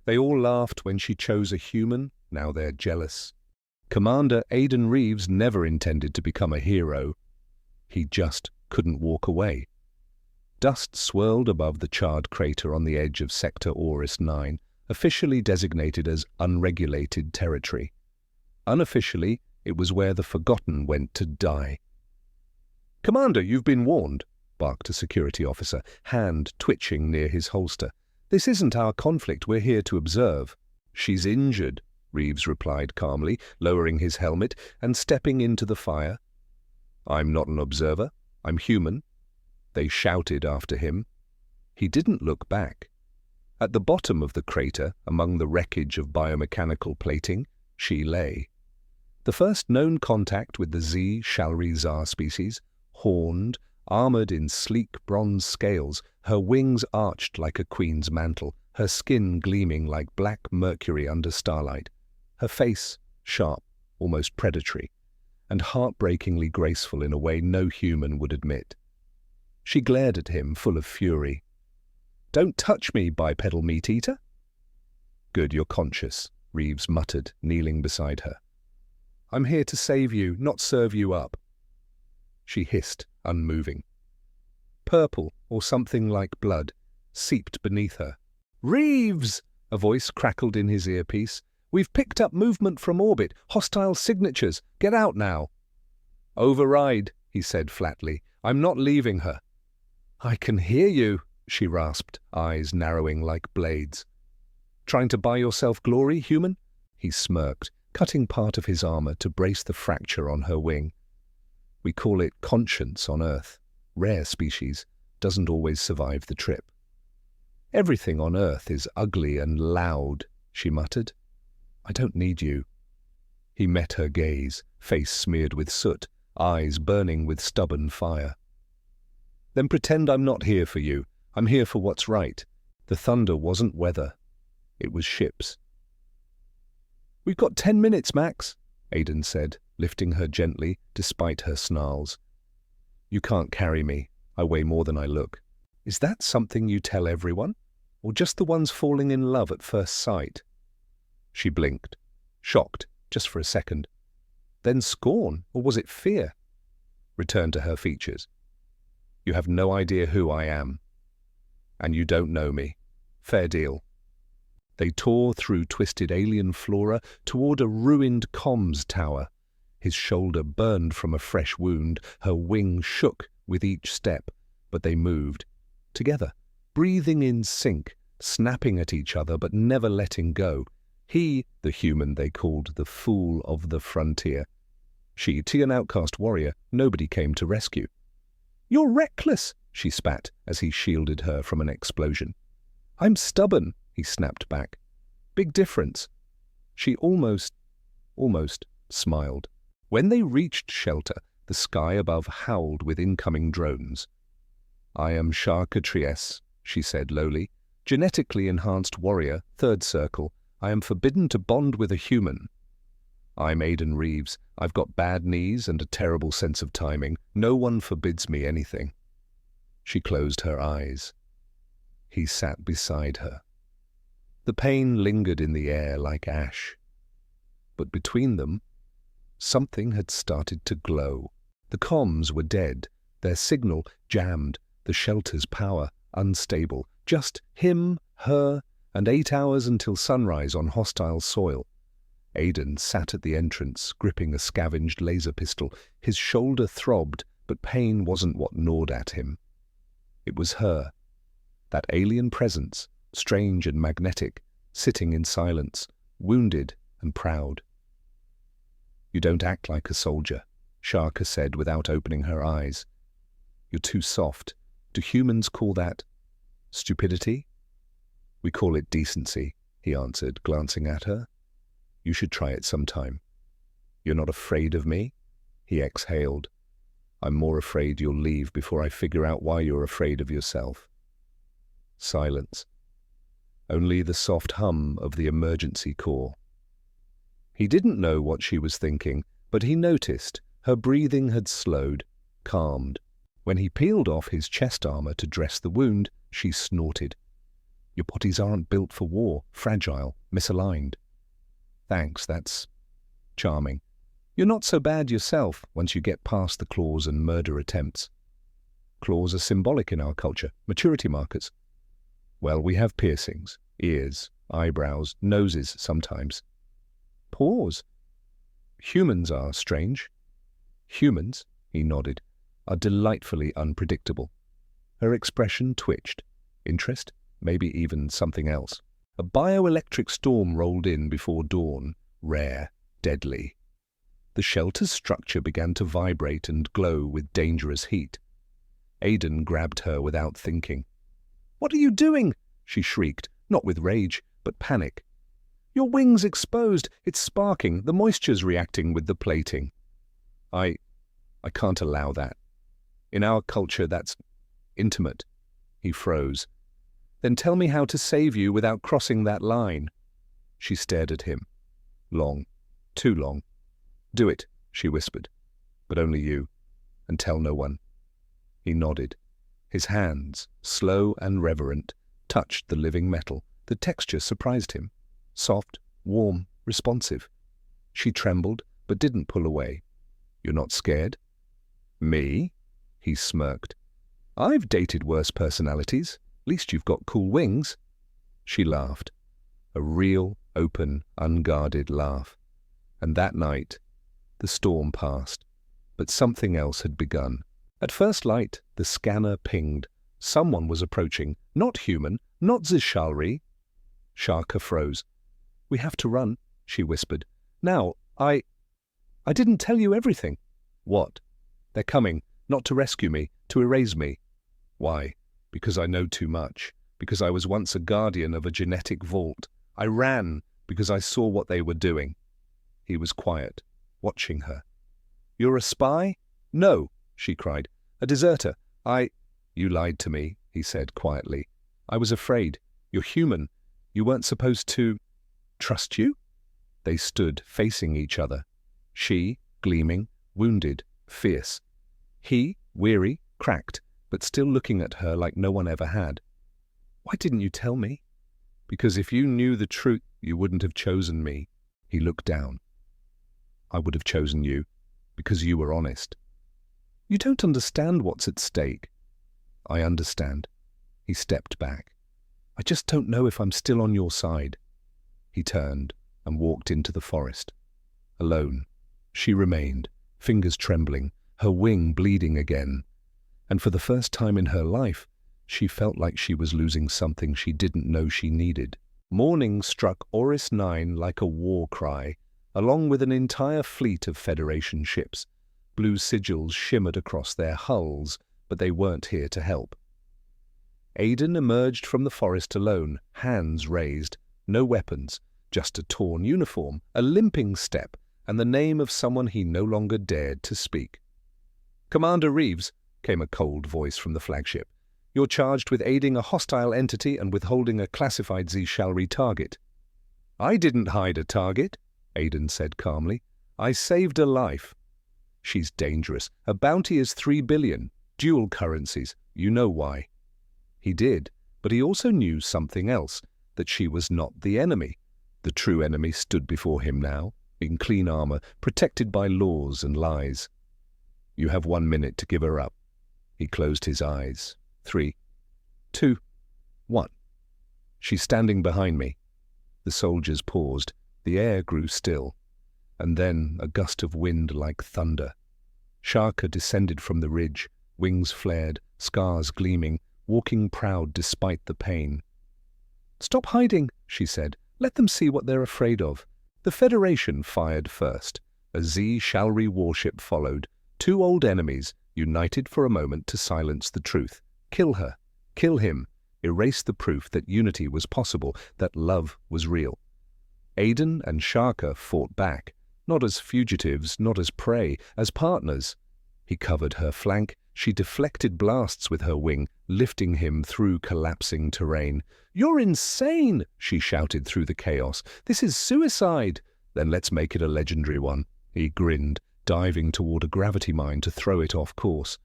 They all laughed when she chose a human, now they're jealous. Commander Aidan Reeves never intended to become a hero. He just couldn't walk away. Dust swirled above the charred crater on the edge of Sector Auris 9, officially designated as unregulated territory. Unofficially, it was where the Forgotten went to die. "Commander, you've been warned," barked a security officer, hand twitching near his holster. "This isn't our conflict, we're here to observe." "She's injured," Reeves replied calmly, lowering his helmet and stepping into the fire. "I'm not an observer, I'm human." They shouted after him. He didn't look back. At the bottom of the crater, among the wreckage of biomechanical plating, she lay. The first known contact with the Z. Shalri-Zar species, horned, armored in sleek bronze scales, her wings arched like a queen's mantle, her skin gleaming like black mercury under starlight, her face sharp, almost predatory, and heartbreakingly graceful in a way no human would admit. She glared at him, full of fury. "Don't touch me, bipedal meat-eater." "Good, you're conscious," Reeves muttered, kneeling beside her. "I'm here to save you, not serve you up." She hissed, unmoving. Purple, or something like blood, seeped beneath her. "Reeves!" a voice crackled in his earpiece. "We've picked up movement from orbit, hostile signatures. Get out now." "Override," he said flatly. "I'm not leaving her." "I can hear you," she rasped, eyes narrowing like blades. "Trying to buy yourself glory, human?" He smirked, cutting part of his armor to brace the fracture on her wing. "We call it conscience on Earth. Rare species, doesn't always survive the trip." "Everything on Earth is ugly and loud," she muttered. "I don't need you." He met her gaze, face smeared with soot, eyes burning with stubborn fire. "Then pretend I'm not here for you. I'm here for what's right." The thunder wasn't weather. It was ships. "We've got 10 minutes, Max," Aidan said, lifting her gently, despite her snarls. "You can't carry me. I weigh more than I look." "Is that something you tell everyone? Or just the ones falling in love at first sight?" She blinked, shocked, just for a second. Then scorn, or was it fear? Returned to her features. "You have no idea who I am. And you don't know me. Fair deal." They tore through twisted alien flora toward a ruined comms tower. His shoulder burned from a fresh wound, her wing shook with each step, but they moved. Together, breathing in sync, snapping at each other but never letting go. He, the human they called the fool of the frontier. She, an outcast warrior, nobody came to rescue. "You're reckless," she spat as he shielded her from an explosion. "I'm stubborn," he snapped back. "Big difference." She almost smiled. When they reached shelter, the sky above howled with incoming drones. "I am Shaka Triesse," she said lowly. "Genetically enhanced warrior, third circle. I am forbidden to bond with a human." "I'm Aidan Reeves. I've got bad knees and a terrible sense of timing. No one forbids me anything." She closed her eyes. He sat beside her. The pain lingered in the air like ash. But between them, something had started to glow. The comms were dead, their signal jammed, the shelter's power unstable. Just him, her, and 8 hours until sunrise on hostile soil. Aidan sat at the entrance, gripping a scavenged laser pistol. His shoulder throbbed, but pain wasn't what gnawed at him. It was her, that alien presence, strange and magnetic, sitting in silence, wounded and proud. "You don't act like a soldier," Shaka said without opening her eyes. "You're too soft. Do humans call that stupidity?" "We call it decency," he answered, glancing at her. "You should try it sometime." "You're not afraid of me?" He exhaled. "I'm more afraid you'll leave before I figure out why you're afraid of yourself." Silence. Only the soft hum of the emergency core. He didn't know what she was thinking, but he noticed her breathing had slowed, calmed. When he peeled off his chest armor to dress the wound, she snorted. Your bodies aren't built for war, fragile, misaligned. Thanks, that's charming. You're not so bad yourself once you get past the claws and murder attempts. Claws are symbolic in our culture, maturity markers. Well, we have piercings, ears, eyebrows, noses sometimes. Paws. Humans are strange. Humans, he nodded, are delightfully unpredictable. Her expression twitched. Interest? Maybe even something else. A bioelectric storm rolled in before dawn, rare, deadly. The shelter's structure began to vibrate and glow with dangerous heat. Aiden grabbed her without thinking. "What are you doing?" she shrieked, not with rage, but panic. "Your wing's exposed. It's sparking. The moisture's reacting with the plating." I can't allow that. In our culture, that's intimate." He froze. "Then tell me how to save you without crossing that line." She stared at him. Long. Too long. "Do it," she whispered. "But only you. And tell no one." He nodded. His hands, slow and reverent, touched the living metal. The texture surprised him. Soft, warm, responsive. She trembled, but didn't pull away. "You're not scared?" "Me?" He smirked. "I've dated worse personalities. Least you've got cool wings." She laughed. A real, open, unguarded laugh. And that night, the storm passed. But something else had begun. At first light, the scanner pinged. Someone was approaching. Not human, not Zishalri. Sharka froze. "We have to run," she whispered. "Now, I didn't tell you everything." "What?" "They're coming, not to rescue me, to erase me." "Why?" "Because I know too much. Because I was once a guardian of a genetic vault. I ran because I saw what they were doing." He was quiet, watching her. "You're a spy?" "No," she cried. "A deserter. You lied to me," he said quietly. "I was afraid. You're human. You weren't supposed to trust you?" They stood facing each other. She, gleaming, wounded, fierce. He, weary, cracked, but still looking at her like no one ever had. "Why didn't you tell me?" "Because if you knew the truth, you wouldn't have chosen me." He looked down. "I would have chosen you, because you were honest." "You don't understand what's at stake." "I understand." He stepped back. "I just don't know if I'm still on your side." He turned and walked into the forest. Alone, she remained, fingers trembling, her wing bleeding again. And for the first time in her life, she felt like she was losing something she didn't know she needed. Morning struck Oris 9 like a war cry, along with an entire fleet of Federation ships. Blue sigils shimmered across their hulls, but they weren't here to help. Aiden emerged from the forest alone, hands raised, no weapons, just a torn uniform, a limping step, and the name of someone he no longer dared to speak. "Commander Reeves," came a cold voice from the flagship. "You're charged with aiding a hostile entity and withholding a classified Zishalri target." "I didn't hide a target," Aiden said calmly. "I saved a life." "She's dangerous. Her bounty is 3 billion. Dual currencies. You know why." He did, but he also knew something else, that she was not the enemy. The true enemy stood before him now, in clean armor, protected by laws and lies. "You have 1 minute to give her up." He closed his eyes. 3, 2, 1. "She's standing behind me." The soldiers paused. The air grew still. And then a gust of wind like thunder. Sharka descended from the ridge, wings flared, scars gleaming, walking proud despite the pain. "Stop hiding," she said. "Let them see what they're afraid of." The Federation fired first. A Zishalri warship followed. 2 old enemies, united for a moment to silence the truth. Kill her. Kill him. Erase the proof that unity was possible, that love was real. Aiden and Sharka fought back, not as fugitives, not as prey, as partners. He covered her flank. She deflected blasts with her wing, lifting him through collapsing terrain. "You're insane!" she shouted through the chaos. "This is suicide!" "Then let's make it a legendary one." He grinned, diving toward a gravity mine to throw it off course.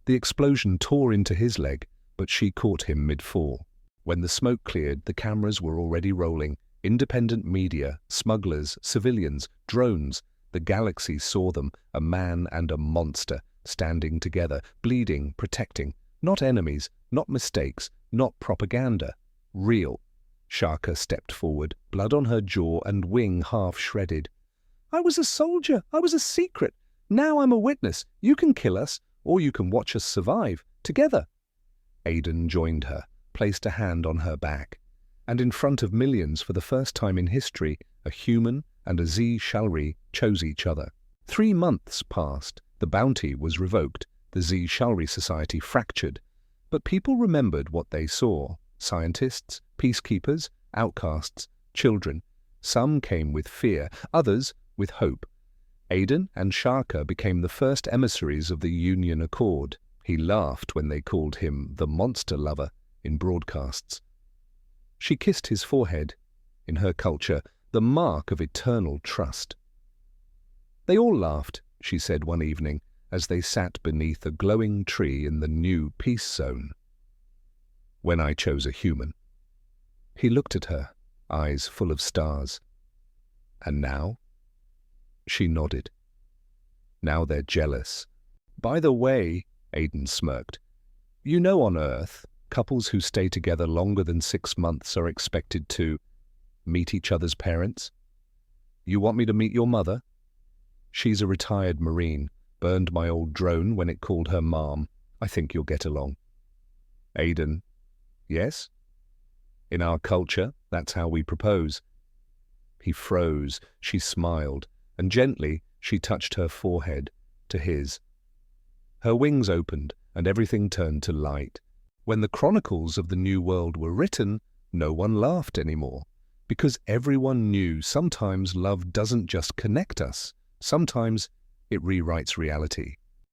The explosion tore into his leg, but she caught him mid-fall. When the smoke cleared, the cameras were already rolling. Independent media, smugglers, civilians, drones. The galaxy saw them, a man and a monster, standing together, bleeding, protecting. Not enemies, not mistakes, not propaganda. Real. Shaka stepped forward, blood on her jaw and wing half shredded. "I was a soldier. I was a secret. Now I'm a witness. You can kill us, or you can watch us survive, together." Aiden joined her, placed a hand on her back, and in front of millions for the first time in history, a human and a Zi Shalri chose each other. 3 months passed. The bounty was revoked. The Zi Shalri society fractured. But people remembered what they saw. Scientists, peacekeepers, outcasts, children. Some came with fear, others with hope. Aiden and Shaka became the first emissaries of the Union Accord. He laughed when they called him the monster lover in broadcasts. She kissed his forehead. In her culture, the mark of eternal trust. They all laughed, she said one evening, as they sat beneath a glowing tree in the new peace zone. "When I chose a human." He looked at her, eyes full of stars. "And now?" She nodded. "Now they're jealous." "By the way," Aiden smirked, "you know on Earth, couples who stay together longer than 6 months are expected to meet each other's parents? You want me to meet your mother? She's a retired Marine, burned my old drone when it called her mom. I think you'll get along." Aiden: "Yes? In our culture, that's how we propose." He froze. She smiled, and gently she touched her forehead to his. Her wings opened, and everything turned to light. When the chronicles of the New World were written, no one laughed anymore, because everyone knew sometimes love doesn't just connect us, sometimes it rewrites reality.